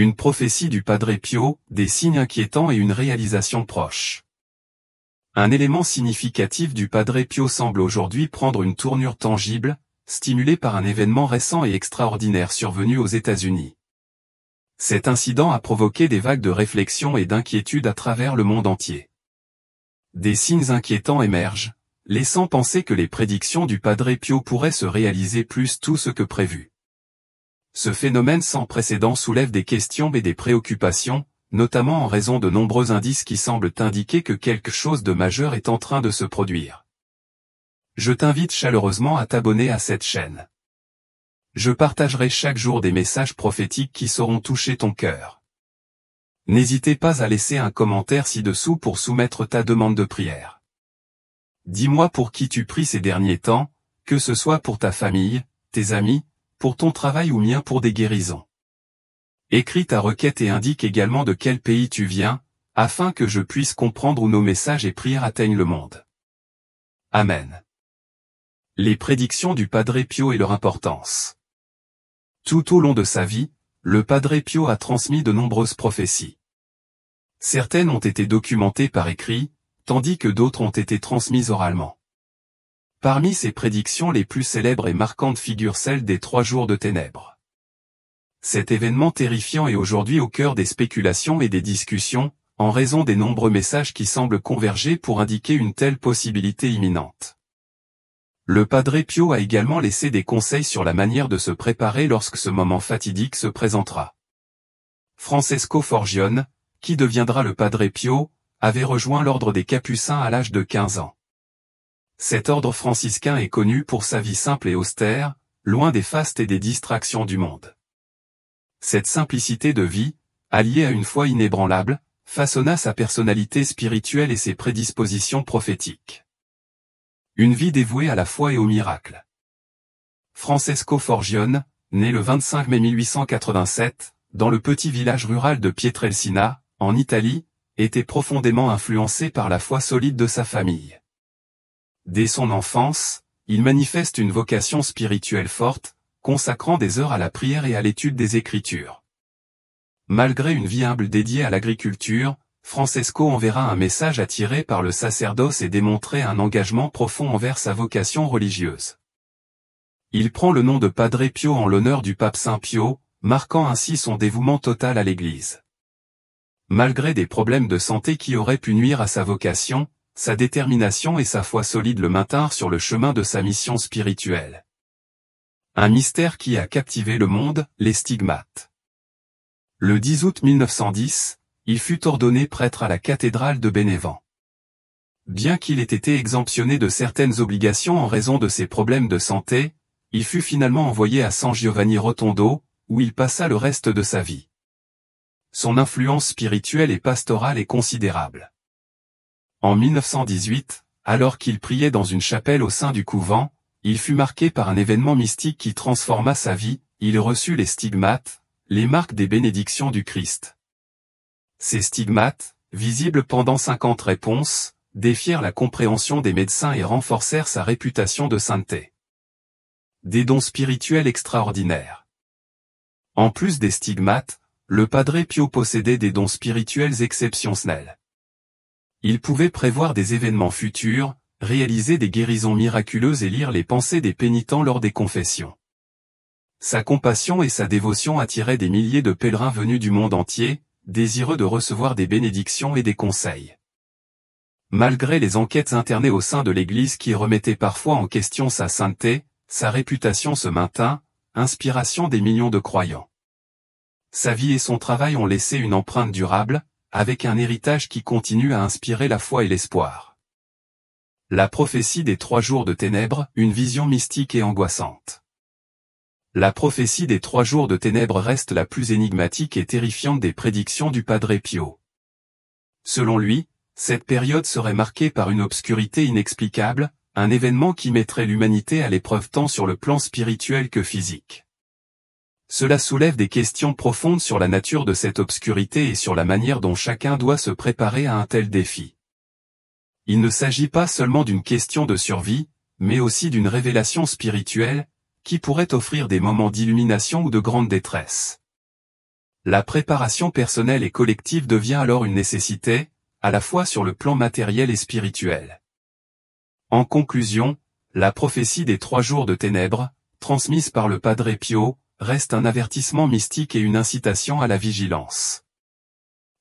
Une prophétie du Padre Pio, des signes inquiétants et une réalisation proche. Un élément significatif du Padre Pio semble aujourd'hui prendre une tournure tangible, stimulé par un événement récent et extraordinaire survenu aux États-Unis. Cet incident a provoqué des vagues de réflexion et d'inquiétude à travers le monde entier. Des signes inquiétants émergent, laissant penser que les prédictions du Padre Pio pourraient se réaliser plus tôt que prévu. Ce phénomène sans précédent soulève des questions et des préoccupations, notamment en raison de nombreux indices qui semblent indiquer que quelque chose de majeur est en train de se produire. Je t'invite chaleureusement à t'abonner à cette chaîne. Je partagerai chaque jour des messages prophétiques qui sauront toucher ton cœur. N'hésitez pas à laisser un commentaire ci-dessous pour soumettre ta demande de prière. Dis-moi pour qui tu pries ces derniers temps, que ce soit pour ta famille, tes amis, pour ton travail ou bien pour des guérisons. Écris ta requête et indique également de quel pays tu viens, afin que je puisse comprendre où nos messages et prières atteignent le monde. Amen. Les prédictions du Padre Pio et leur importance. Tout au long de sa vie, le Padre Pio a transmis de nombreuses prophéties. Certaines ont été documentées par écrit, tandis que d'autres ont été transmises oralement. Parmi ces prédictions les plus célèbres et marquantes figure celle des 3 jours de ténèbres. Cet événement terrifiant est aujourd'hui au cœur des spéculations et des discussions, en raison des nombreux messages qui semblent converger pour indiquer une telle possibilité imminente. Le Padre Pio a également laissé des conseils sur la manière de se préparer lorsque ce moment fatidique se présentera. Francesco Forgione, qui deviendra le Padre Pio, avait rejoint l'ordre des Capucins à l'âge de 15 ans. Cet ordre franciscain est connu pour sa vie simple et austère, loin des fastes et des distractions du monde. Cette simplicité de vie, alliée à une foi inébranlable, façonna sa personnalité spirituelle et ses prédispositions prophétiques. Une vie dévouée à la foi et au miracle. Francesco Forgione, né le 25 mai 1887, dans le petit village rural de Pietrelcina, en Italie, était profondément influencé par la foi solide de sa famille. Dès son enfance, il manifeste une vocation spirituelle forte, consacrant des heures à la prière et à l'étude des Écritures. Malgré une vie humble dédiée à l'agriculture, Francesco enverra un message attiré par le sacerdoce et démontrait un engagement profond envers sa vocation religieuse. Il prend le nom de Padre Pio en l'honneur du pape Saint Pio, marquant ainsi son dévouement total à l'Église. Malgré des problèmes de santé qui auraient pu nuire à sa vocation, sa détermination et sa foi solide le maintinrent sur le chemin de sa mission spirituelle. Un mystère qui a captivé le monde, les stigmates. Le 10 août 1910, il fut ordonné prêtre à la cathédrale de Bénévent. Bien qu'il ait été exemptionné de certaines obligations en raison de ses problèmes de santé, il fut finalement envoyé à San Giovanni Rotondo, où il passa le reste de sa vie. Son influence spirituelle et pastorale est considérable. En 1918, alors qu'il priait dans une chapelle au sein du couvent, il fut marqué par un événement mystique qui transforma sa vie, il reçut les stigmates, les marques des bénédictions du Christ. Ces stigmates, visibles pendant 50 réponses, défièrent la compréhension des médecins et renforcèrent sa réputation de sainteté. Des dons spirituels extraordinaires. En plus des stigmates, le Padre Pio possédait des dons spirituels exceptionnels. Il pouvait prévoir des événements futurs, réaliser des guérisons miraculeuses et lire les pensées des pénitents lors des confessions. Sa compassion et sa dévotion attiraient des milliers de pèlerins venus du monde entier, désireux de recevoir des bénédictions et des conseils. Malgré les enquêtes internées au sein de l'Église qui remettaient parfois en question sa sainteté, sa réputation se maintint, inspiration des millions de croyants. Sa vie et son travail ont laissé une empreinte durable, avec un héritage qui continue à inspirer la foi et l'espoir. La prophétie des 3 jours de ténèbres, une vision mystique et angoissante. La prophétie des 3 jours de ténèbres reste la plus énigmatique et terrifiante des prédictions du Padre Pio. Selon lui, cette période serait marquée par une obscurité inexplicable, un événement qui mettrait l'humanité à l'épreuve tant sur le plan spirituel que physique. Cela soulève des questions profondes sur la nature de cette obscurité et sur la manière dont chacun doit se préparer à un tel défi. Il ne s'agit pas seulement d'une question de survie, mais aussi d'une révélation spirituelle, qui pourrait offrir des moments d'illumination ou de grande détresse. La préparation personnelle et collective devient alors une nécessité, à la fois sur le plan matériel et spirituel. En conclusion, la prophétie des 3 jours de ténèbres, transmise par le Padre Pio, reste un avertissement mystique et une incitation à la vigilance.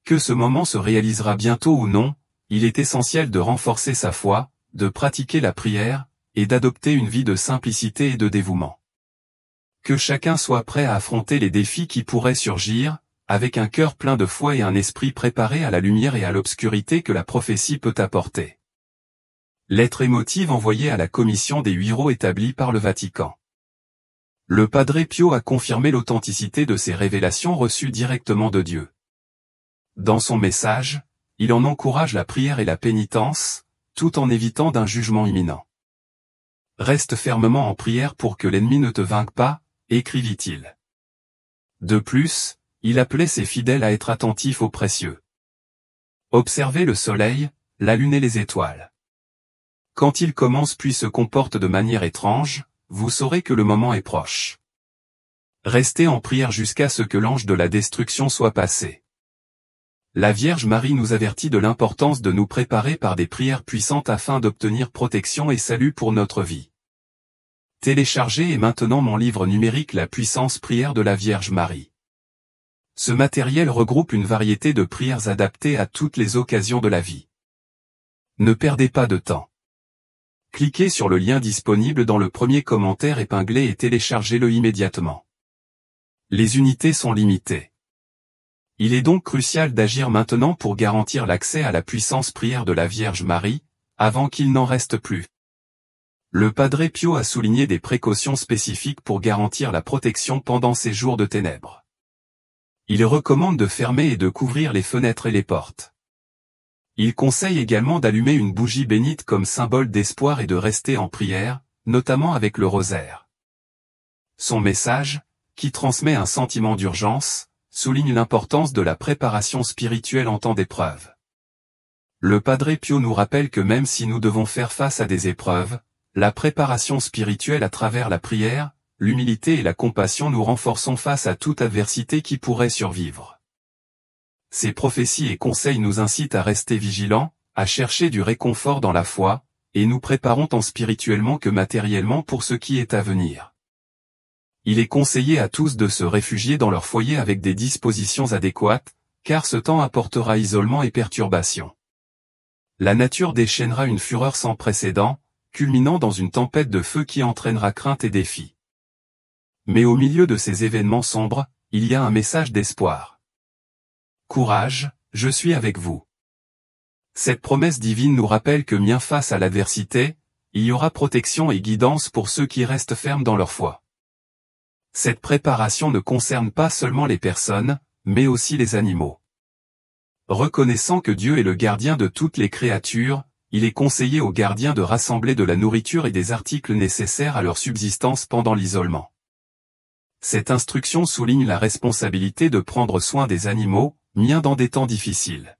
Que ce moment se réalisera bientôt ou non, il est essentiel de renforcer sa foi, de pratiquer la prière, et d'adopter une vie de simplicité et de dévouement. Que chacun soit prêt à affronter les défis qui pourraient surgir, avec un cœur plein de foi et un esprit préparé à la lumière et à l'obscurité que la prophétie peut apporter. Lettre émotive envoyée à la commission des 8 raux établie par le Vatican. Le Padre Pio a confirmé l'authenticité de ces révélations reçues directement de Dieu. Dans son message, il en encourage la prière et la pénitence, tout en évitant d'un jugement imminent. Reste fermement en prière pour que l'ennemi ne te vainque pas, écrivit-il. De plus, il appelait ses fidèles à être attentifs aux précieux. Observez le soleil, la lune et les étoiles. Quand ils commencent puis se comportent de manière étrange, vous saurez que le moment est proche. Restez en prière jusqu'à ce que l'ange de la destruction soit passé. La Vierge Marie nous avertit de l'importance de nous préparer par des prières puissantes afin d'obtenir protection et salut pour notre vie. Téléchargez maintenant mon livre numérique La puissance prière de la Vierge Marie. Ce matériel regroupe une variété de prières adaptées à toutes les occasions de la vie. Ne perdez pas de temps. Cliquez sur le lien disponible dans le premier commentaire épinglé et téléchargez-le immédiatement. Les unités sont limitées. Il est donc crucial d'agir maintenant pour garantir l'accès à la puissance prière de la Vierge Marie, avant qu'il n'en reste plus. Le Padre Pio a souligné des précautions spécifiques pour garantir la protection pendant ces jours de ténèbres. Il recommande de fermer et de couvrir les fenêtres et les portes. Il conseille également d'allumer une bougie bénite comme symbole d'espoir et de rester en prière, notamment avec le rosaire. Son message, qui transmet un sentiment d'urgence, souligne l'importance de la préparation spirituelle en temps d'épreuve. Le Padre Pio nous rappelle que même si nous devons faire face à des épreuves, la préparation spirituelle à travers la prière, l'humilité et la compassion nous renforçons face à toute adversité qui pourrait survivre. Ces prophéties et conseils nous incitent à rester vigilants, à chercher du réconfort dans la foi, et nous préparons tant spirituellement que matériellement pour ce qui est à venir. Il est conseillé à tous de se réfugier dans leur foyer avec des dispositions adéquates, car ce temps apportera isolement et perturbation. La nature déchaînera une fureur sans précédent, culminant dans une tempête de feu qui entraînera crainte et défi. Mais au milieu de ces événements sombres, il y a un message d'espoir. Courage, je suis avec vous. Cette promesse divine nous rappelle que bien face à l'adversité, il y aura protection et guidance pour ceux qui restent fermes dans leur foi. Cette préparation ne concerne pas seulement les personnes, mais aussi les animaux. Reconnaissant que Dieu est le gardien de toutes les créatures, il est conseillé aux gardiens de rassembler de la nourriture et des articles nécessaires à leur subsistance pendant l'isolement. Cette instruction souligne la responsabilité de prendre soin des animaux, miens dans des temps difficiles.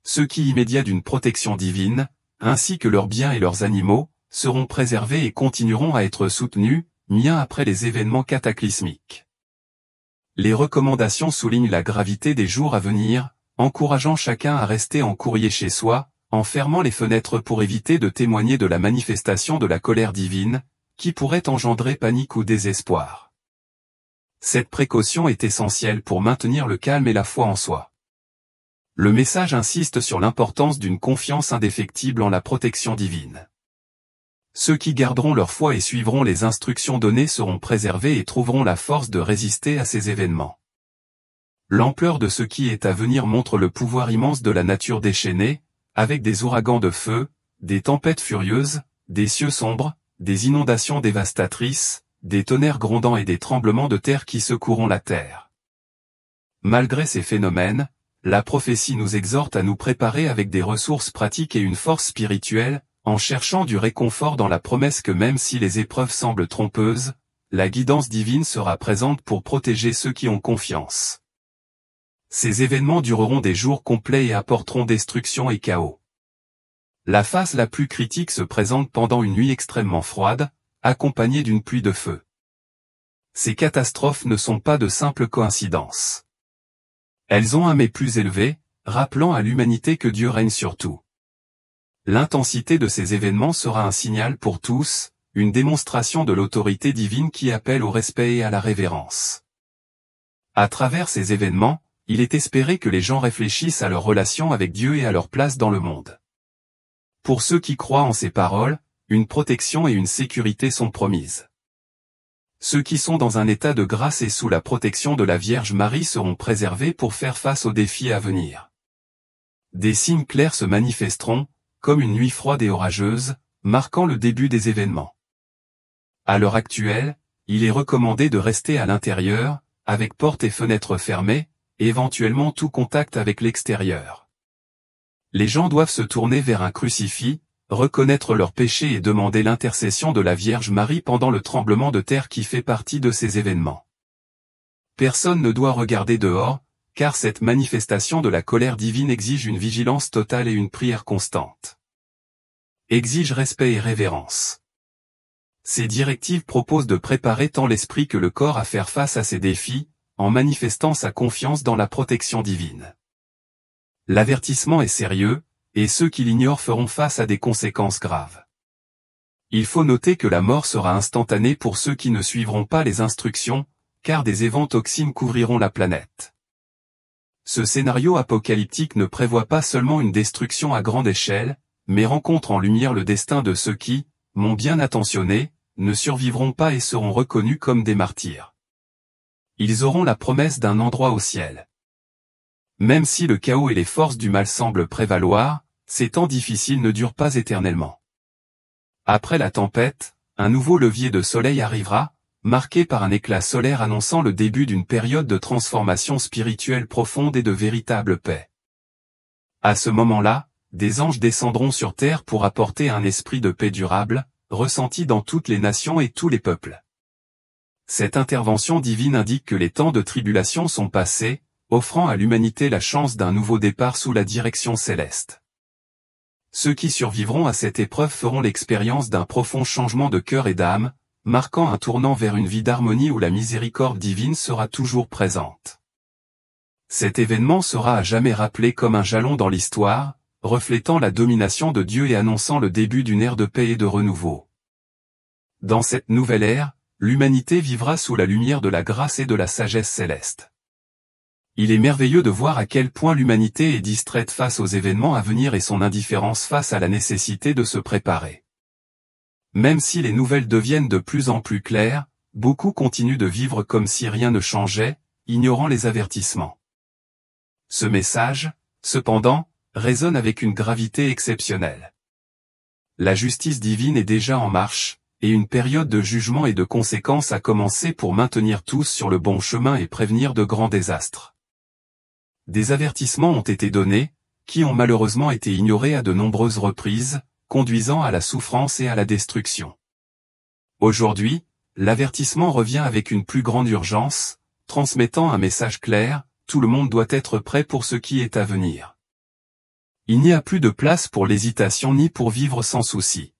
Ceux qui immédiats d'une protection divine, ainsi que leurs biens et leurs animaux, seront préservés et continueront à être soutenus, miens après les événements cataclysmiques. Les recommandations soulignent la gravité des jours à venir, encourageant chacun à rester en courrier chez soi, en fermant les fenêtres pour éviter de témoigner de la manifestation de la colère divine, qui pourrait engendrer panique ou désespoir. Cette précaution est essentielle pour maintenir le calme et la foi en soi. Le message insiste sur l'importance d'une confiance indéfectible en la protection divine. Ceux qui garderont leur foi et suivront les instructions données seront préservés et trouveront la force de résister à ces événements. L'ampleur de ce qui est à venir montre le pouvoir immense de la nature déchaînée, avec des ouragans de feu, des tempêtes furieuses, des cieux sombres, des inondations dévastatrices, des tonnerres grondants et des tremblements de terre qui secoueront la terre. Malgré ces phénomènes, la prophétie nous exhorte à nous préparer avec des ressources pratiques et une force spirituelle, en cherchant du réconfort dans la promesse que même si les épreuves semblent trompeuses, la guidance divine sera présente pour protéger ceux qui ont confiance. Ces événements dureront des jours complets et apporteront destruction et chaos. La phase la plus critique se présente pendant une nuit extrêmement froide, accompagnée d'une pluie de feu. Ces catastrophes ne sont pas de simples coïncidences. Elles ont un mais plus élevé, rappelant à l'humanité que Dieu règne sur tout. L'intensité de ces événements sera un signal pour tous, une démonstration de l'autorité divine qui appelle au respect et à la révérence. À travers ces événements, il est espéré que les gens réfléchissent à leur relation avec Dieu et à leur place dans le monde. Pour ceux qui croient en ces paroles, une protection et une sécurité sont promises. Ceux qui sont dans un état de grâce et sous la protection de la Vierge Marie seront préservés pour faire face aux défis à venir. Des signes clairs se manifesteront, comme une nuit froide et orageuse, marquant le début des événements. À l'heure actuelle, il est recommandé de rester à l'intérieur, avec portes et fenêtres fermées, et éventuellement tout contact avec l'extérieur. Les gens doivent se tourner vers un crucifix, reconnaître leurs péchés et demander l'intercession de la Vierge Marie pendant le tremblement de terre qui fait partie de ces événements. Personne ne doit regarder dehors, car cette manifestation de la colère divine exige une vigilance totale et une prière constante. Exige respect et révérence. Ces directives proposent de préparer tant l'esprit que le corps à faire face à ces défis, en manifestant sa confiance dans la protection divine. L'avertissement est sérieux, et ceux qui l'ignorent feront face à des conséquences graves. Il faut noter que la mort sera instantanée pour ceux qui ne suivront pas les instructions, car des éventoxines couvriront la planète. Ce scénario apocalyptique ne prévoit pas seulement une destruction à grande échelle, mais rencontre en lumière le destin de ceux qui, bien intentionnés, ne survivront pas et seront reconnus comme des martyrs. Ils auront la promesse d'un endroit au ciel. Même si le chaos et les forces du mal semblent prévaloir, ces temps difficiles ne durent pas éternellement. Après la tempête, un nouveau levier de soleil arrivera, marqué par un éclat solaire annonçant le début d'une période de transformation spirituelle profonde et de véritable paix. À ce moment-là, des anges descendront sur terre pour apporter un esprit de paix durable, ressenti dans toutes les nations et tous les peuples. Cette intervention divine indique que les temps de tribulation sont passés, offrant à l'humanité la chance d'un nouveau départ sous la direction céleste. Ceux qui survivront à cette épreuve feront l'expérience d'un profond changement de cœur et d'âme, marquant un tournant vers une vie d'harmonie où la miséricorde divine sera toujours présente. Cet événement sera à jamais rappelé comme un jalon dans l'histoire, reflétant la domination de Dieu et annonçant le début d'une ère de paix et de renouveau. Dans cette nouvelle ère, l'humanité vivra sous la lumière de la grâce et de la sagesse céleste. Il est merveilleux de voir à quel point l'humanité est distraite face aux événements à venir et son indifférence face à la nécessité de se préparer. Même si les nouvelles deviennent de plus en plus claires, beaucoup continuent de vivre comme si rien ne changeait, ignorant les avertissements. Ce message, cependant, résonne avec une gravité exceptionnelle. La justice divine est déjà en marche, et une période de jugement et de conséquences a commencé pour maintenir tous sur le bon chemin et prévenir de grands désastres. Des avertissements ont été donnés, qui ont malheureusement été ignorés à de nombreuses reprises, conduisant à la souffrance et à la destruction. Aujourd'hui, l'avertissement revient avec une plus grande urgence, transmettant un message clair, tout le monde doit être prêt pour ce qui est à venir. Il n'y a plus de place pour l'hésitation ni pour vivre sans souci.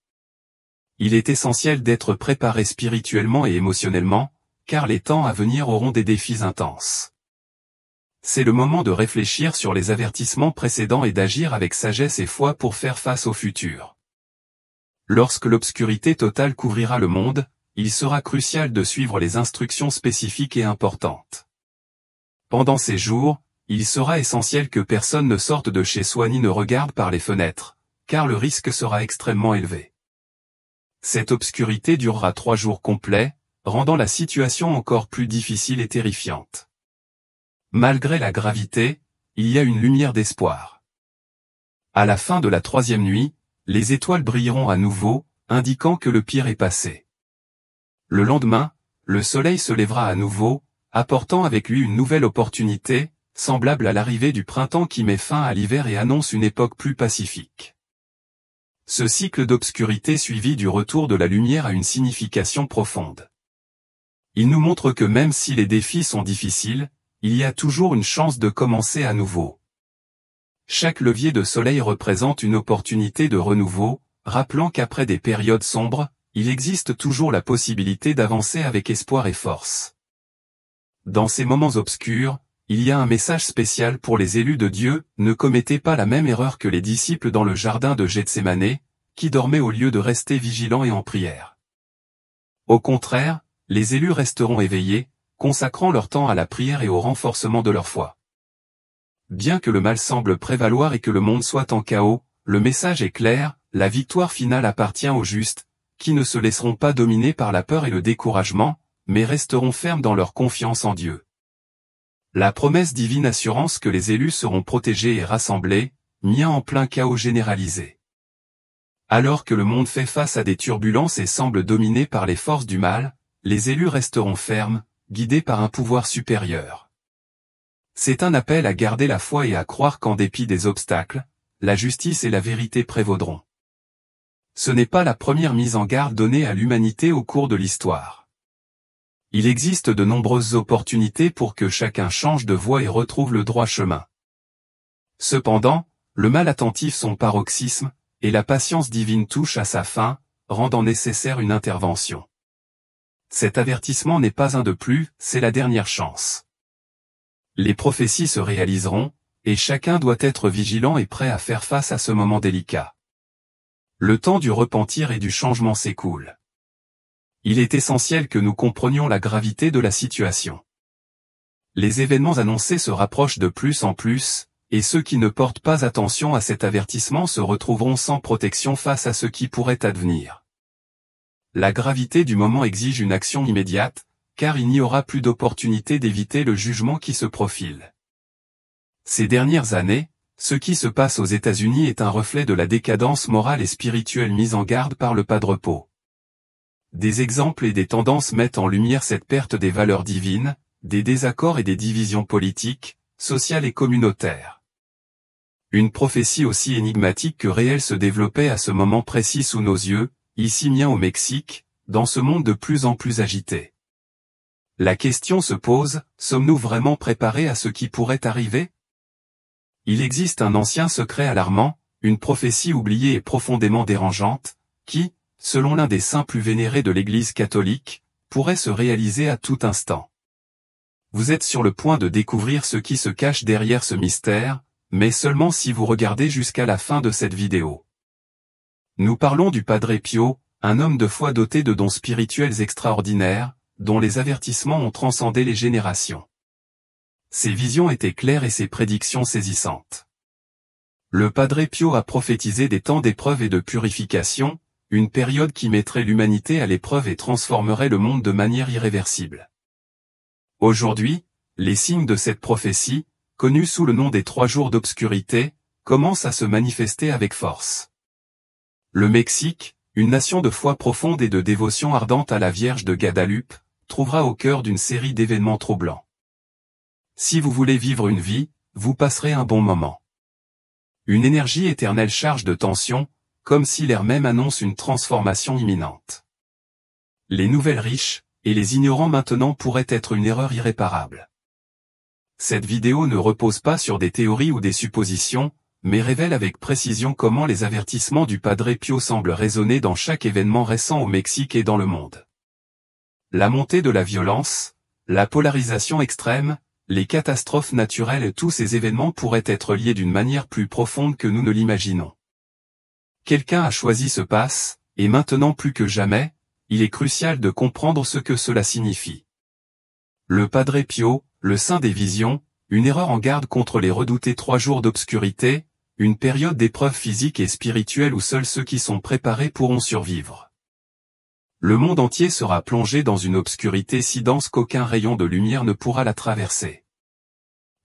Il est essentiel d'être préparé spirituellement et émotionnellement, car les temps à venir auront des défis intenses. C'est le moment de réfléchir sur les avertissements précédents et d'agir avec sagesse et foi pour faire face au futur. Lorsque l'obscurité totale couvrira le monde, il sera crucial de suivre les instructions spécifiques et importantes. Pendant ces jours, il sera essentiel que personne ne sorte de chez soi ni ne regarde par les fenêtres, car le risque sera extrêmement élevé. Cette obscurité durera 3 jours complets, rendant la situation encore plus difficile et terrifiante. Malgré la gravité, il y a une lumière d'espoir. À la fin de la 3e nuit, les étoiles brilleront à nouveau, indiquant que le pire est passé. Le lendemain, le soleil se lèvera à nouveau, apportant avec lui une nouvelle opportunité, semblable à l'arrivée du printemps qui met fin à l'hiver et annonce une époque plus pacifique. Ce cycle d'obscurité suivi du retour de la lumière a une signification profonde. Il nous montre que même si les défis sont difficiles, il y a toujours une chance de commencer à nouveau. Chaque levier de soleil représente une opportunité de renouveau, rappelant qu'après des périodes sombres, il existe toujours la possibilité d'avancer avec espoir et force. Dans ces moments obscurs, il y a un message spécial pour les élus de Dieu, ne commettez pas la même erreur que les disciples dans le jardin de Gethsémanée, qui dormaient au lieu de rester vigilants et en prière. Au contraire, les élus resteront éveillés, consacrant leur temps à la prière et au renforcement de leur foi. Bien que le mal semble prévaloir et que le monde soit en chaos, le message est clair, la victoire finale appartient aux justes, qui ne se laisseront pas dominer par la peur et le découragement, mais resteront fermes dans leur confiance en Dieu. La promesse divine assurance que les élus seront protégés et rassemblés, mis en plein chaos généralisé. Alors que le monde fait face à des turbulences et semble dominé par les forces du mal, les élus resteront fermes, guidés par un pouvoir supérieur. C'est un appel à garder la foi et à croire qu'en dépit des obstacles, la justice et la vérité prévaudront. Ce n'est pas la première mise en garde donnée à l'humanité au cours de l'histoire. Il existe de nombreuses opportunités pour que chacun change de voie et retrouve le droit chemin. Cependant, le mal attentif son paroxysme, et la patience divine touche à sa fin, rendant nécessaire une intervention. Cet avertissement n'est pas un de plus, c'est la dernière chance. Les prophéties se réaliseront, et chacun doit être vigilant et prêt à faire face à ce moment délicat. Le temps du repentir et du changement s'écoule. Il est essentiel que nous comprenions la gravité de la situation. Les événements annoncés se rapprochent de plus en plus, et ceux qui ne portent pas attention à cet avertissement se retrouveront sans protection face à ce qui pourrait advenir. La gravité du moment exige une action immédiate, car il n'y aura plus d'opportunité d'éviter le jugement qui se profile. Ces dernières années, ce qui se passe aux États-Unis est un reflet de la décadence morale et spirituelle mise en garde par le Padre Pio. Des exemples et des tendances mettent en lumière cette perte des valeurs divines, des désaccords et des divisions politiques, sociales et communautaires. Une prophétie aussi énigmatique que réelle se développait à ce moment précis sous nos yeux, ici mien au Mexique, dans ce monde de plus en plus agité. La question se pose, sommes-nous vraiment préparés à ce qui pourrait arriver ? Il existe un ancien secret alarmant, une prophétie oubliée et profondément dérangeante, qui, selon l'un des saints plus vénérés de l'Église catholique, pourrait se réaliser à tout instant. Vous êtes sur le point de découvrir ce qui se cache derrière ce mystère, mais seulement si vous regardez jusqu'à la fin de cette vidéo. Nous parlons du Padre Pio, un homme de foi doté de dons spirituels extraordinaires, dont les avertissements ont transcendé les générations. Ses visions étaient claires et ses prédictions saisissantes. Le Padre Pio a prophétisé des temps d'épreuve et de purification, une période qui mettrait l'humanité à l'épreuve et transformerait le monde de manière irréversible. Aujourd'hui, les signes de cette prophétie, connus sous le nom des 3 jours d'obscurité, commencent à se manifester avec force. Le Mexique, une nation de foi profonde et de dévotion ardente à la Vierge de Guadalupe, trouvera au cœur d'une série d'événements troublants. Si vous voulez vivre une vie, vous passerez un bon moment. Une énergie éternelle charge de tension, comme si l'air même annonce une transformation imminente. Les nouvelles riches, et les ignorants maintenant pourraient être une erreur irréparable. Cette vidéo ne repose pas sur des théories ou des suppositions, mais révèle avec précision comment les avertissements du Padre Pio semblent résonner dans chaque événement récent au Mexique et dans le monde. La montée de la violence, la polarisation extrême, les catastrophes naturelles et tous ces événements pourraient être liés d'une manière plus profonde que nous ne l'imaginons. Quelqu'un a choisi ce passe, et maintenant plus que jamais, il est crucial de comprendre ce que cela signifie. Le Padre Pio, le saint des visions, une erreur en garde contre les redoutés 3 jours d'obscurité, une période d'épreuve physique et spirituelle où seuls ceux qui sont préparés pourront survivre. Le monde entier sera plongé dans une obscurité si dense qu'aucun rayon de lumière ne pourra la traverser.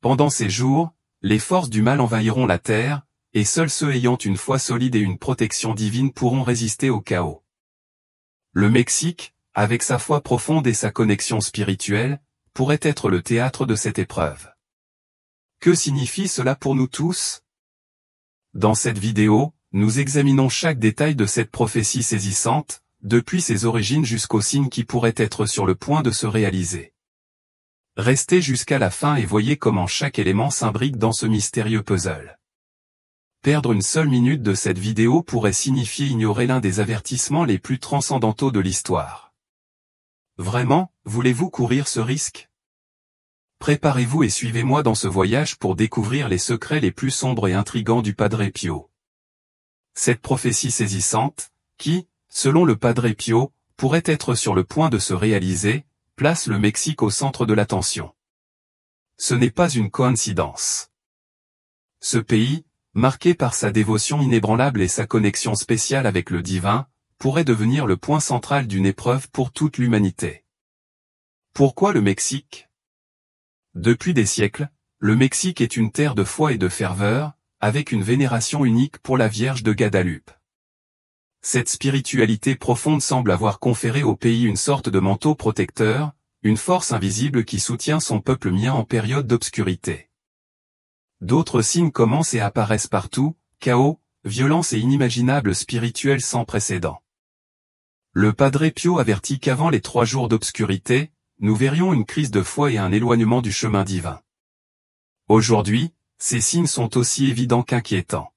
Pendant ces jours, les forces du mal envahiront la terre, et seuls ceux ayant une foi solide et une protection divine pourront résister au chaos. Le Mexique, avec sa foi profonde et sa connexion spirituelle, pourrait être le théâtre de cette épreuve. Que signifie cela pour nous tous ? Dans cette vidéo, nous examinons chaque détail de cette prophétie saisissante, depuis ses origines jusqu'aux signes qui pourraient être sur le point de se réaliser. Restez jusqu'à la fin et voyez comment chaque élément s'imbrique dans ce mystérieux puzzle. Perdre une seule minute de cette vidéo pourrait signifier ignorer l'un des avertissements les plus transcendantaux de l'histoire. Vraiment, voulez-vous courir ce risque ? préparez-vous et suivez-moi dans ce voyage pour découvrir les secrets les plus sombres et intrigants du Padre Pio. Cette prophétie saisissante, qui, selon le Padre Pio, pourrait être sur le point de se réaliser, place le Mexique au centre de l'attention. Ce n'est pas une coïncidence. Ce pays, marqué par sa dévotion inébranlable et sa connexion spéciale avec le divin, pourrait devenir le point central d'une épreuve pour toute l'humanité. Pourquoi le Mexique? Depuis des siècles, le Mexique est une terre de foi et de ferveur, avec une vénération unique pour la Vierge de Guadalupe. Cette spiritualité profonde semble avoir conféré au pays une sorte de manteau protecteur, une force invisible qui soutient son peuple mien en période d'obscurité. D'autres signes commencent et apparaissent partout, chaos, violence et inimaginable spirituel sans précédent. Le Padre Pio avertit qu'avant les 3 jours d'obscurité, nous verrions une crise de foi et un éloignement du chemin divin. Aujourd'hui, ces signes sont aussi évidents qu'inquiétants.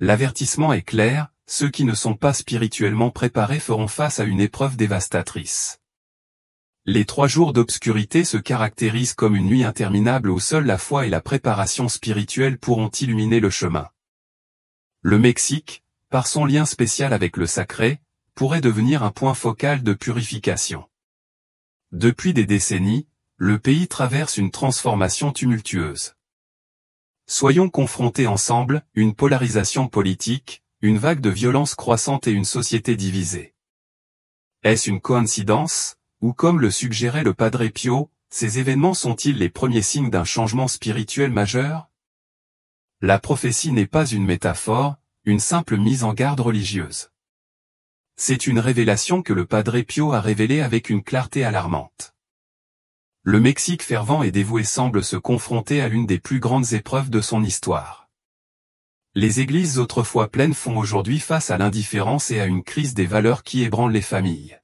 L'avertissement est clair, ceux qui ne sont pas spirituellement préparés feront face à une épreuve dévastatrice. Les 3 jours d'obscurité se caractérisent comme une nuit interminable où seule la foi et la préparation spirituelle pourront illuminer le chemin. Le Mexique, par son lien spécial avec le sacré, pourrait devenir un point focal de purification. Depuis des décennies, le pays traverse une transformation tumultueuse. Soyons confrontés ensemble, une polarisation politique, une vague de violence croissante et une société divisée. Est-ce une coïncidence, ou comme le suggérait le Padre Pio, ces événements sont-ils les premiers signes d'un changement spirituel majeur? La prophétie n'est pas une métaphore, une simple mise en garde religieuse. C'est une révélation que le Padre Pio a révélée avec une clarté alarmante. Le Mexique fervent et dévoué semble se confronter à l'une des plus grandes épreuves de son histoire. Les églises autrefois pleines font aujourd'hui face à l'indifférence et à une crise des valeurs qui ébranlent les familles.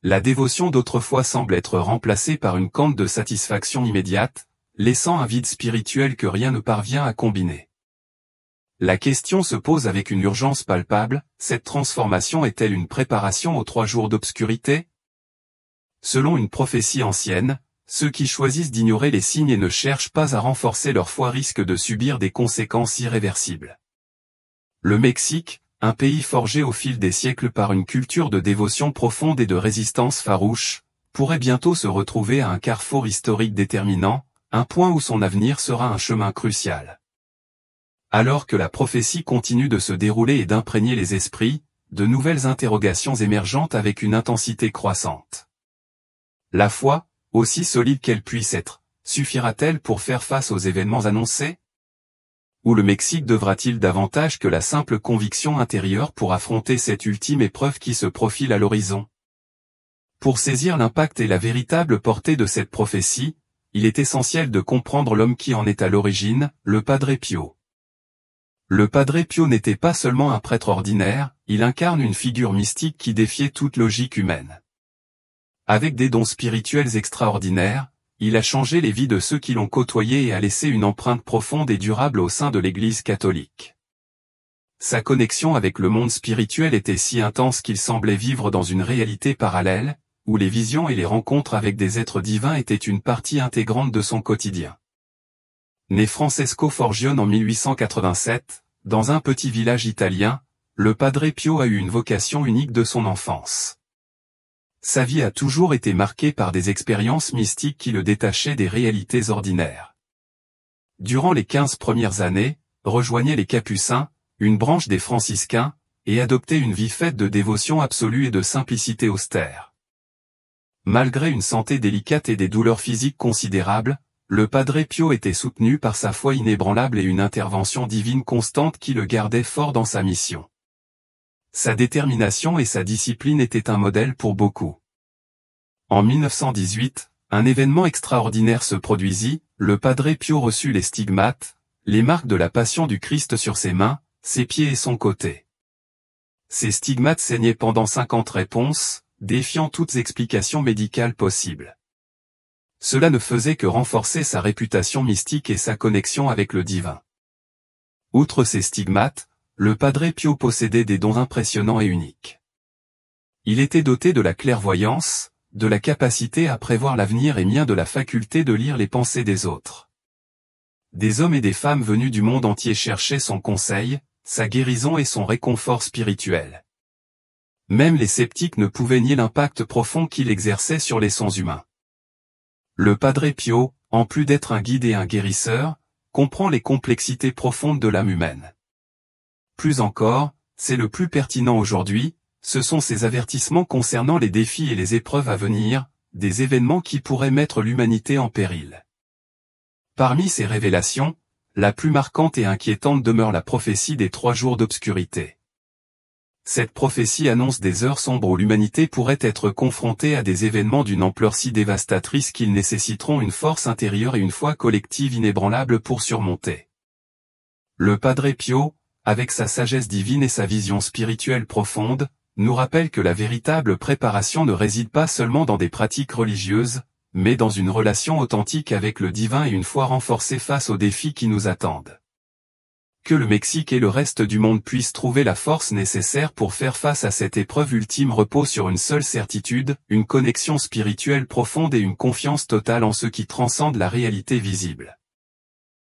La dévotion d'autrefois semble être remplacée par une quante de satisfaction immédiate, laissant un vide spirituel que rien ne parvient à combiner. La question se pose avec une urgence palpable, cette transformation est-elle une préparation aux 3 jours d'obscurité? Selon une prophétie ancienne, ceux qui choisissent d'ignorer les signes et ne cherchent pas à renforcer leur foi risquent de subir des conséquences irréversibles. Le Mexique, un pays forgé au fil des siècles par une culture de dévotion profonde et de résistance farouche, pourrait bientôt se retrouver à un carrefour historique déterminant, un point où son avenir sera un chemin crucial. Alors que la prophétie continue de se dérouler et d'imprégner les esprits, de nouvelles interrogations émergentes avec une intensité croissante. La foi, aussi solide qu'elle puisse être, suffira-t-elle pour faire face aux événements annoncés? Ou le Mexique devra-t-il davantage que la simple conviction intérieure pour affronter cette ultime épreuve qui se profile à l'horizon? Pour saisir l'impact et la véritable portée de cette prophétie, il est essentiel de comprendre l'homme qui en est à l'origine, le Padre Pio. Le Padre Pio n'était pas seulement un prêtre ordinaire, il incarne une figure mystique qui défiait toute logique humaine. Avec des dons spirituels extraordinaires, il a changé les vies de ceux qui l'ont côtoyé et a laissé une empreinte profonde et durable au sein de l'Église catholique. Sa connexion avec le monde spirituel était si intense qu'il semblait vivre dans une réalité parallèle, où les visions et les rencontres avec des êtres divins étaient une partie intégrante de son quotidien. Né Francesco Forgione en 1887, dans un petit village italien, le Padre Pio a eu une vocation unique de son enfance. Sa vie a toujours été marquée par des expériences mystiques qui le détachaient des réalités ordinaires. Durant les 15 premières années, rejoignait les Capucins, une branche des franciscains, et adoptait une vie faite de dévotion absolue et de simplicité austère. Malgré une santé délicate et des douleurs physiques considérables, le Padre Pio était soutenu par sa foi inébranlable et une intervention divine constante qui le gardait fort dans sa mission. Sa détermination et sa discipline étaient un modèle pour beaucoup. En 1918, un événement extraordinaire se produisit, le Padre Pio reçut les stigmates, les marques de la passion du Christ sur ses mains, ses pieds et son côté. Ces stigmates saignaient pendant 50 réponses, défiant toutes explications médicales possibles. Cela ne faisait que renforcer sa réputation mystique et sa connexion avec le divin. Outre ces stigmates, le Padre Pio possédait des dons impressionnants et uniques. Il était doté de la clairvoyance, de la capacité à prévoir l'avenir et bien de la faculté de lire les pensées des autres. Des hommes et des femmes venus du monde entier cherchaient son conseil, sa guérison et son réconfort spirituel. Même les sceptiques ne pouvaient nier l'impact profond qu'il exerçait sur les sens humains. Le Padre Pio, en plus d'être un guide et un guérisseur, comprend les complexités profondes de l'âme humaine. Plus encore, c'est le plus pertinent aujourd'hui, ce sont ses avertissements concernant les défis et les épreuves à venir, des événements qui pourraient mettre l'humanité en péril. Parmi ces révélations, la plus marquante et inquiétante demeure la prophétie des 3 jours d'obscurité. Cette prophétie annonce des heures sombres où l'humanité pourrait être confrontée à des événements d'une ampleur si dévastatrice qu'ils nécessiteront une force intérieure et une foi collective inébranlable pour surmonter. Le Padre Pio, avec sa sagesse divine et sa vision spirituelle profonde, nous rappelle que la véritable préparation ne réside pas seulement dans des pratiques religieuses, mais dans une relation authentique avec le divin et une foi renforcée face aux défis qui nous attendent. Que le Mexique et le reste du monde puissent trouver la force nécessaire pour faire face à cette épreuve ultime repose sur une seule certitude, une connexion spirituelle profonde et une confiance totale en ce qui transcende la réalité visible.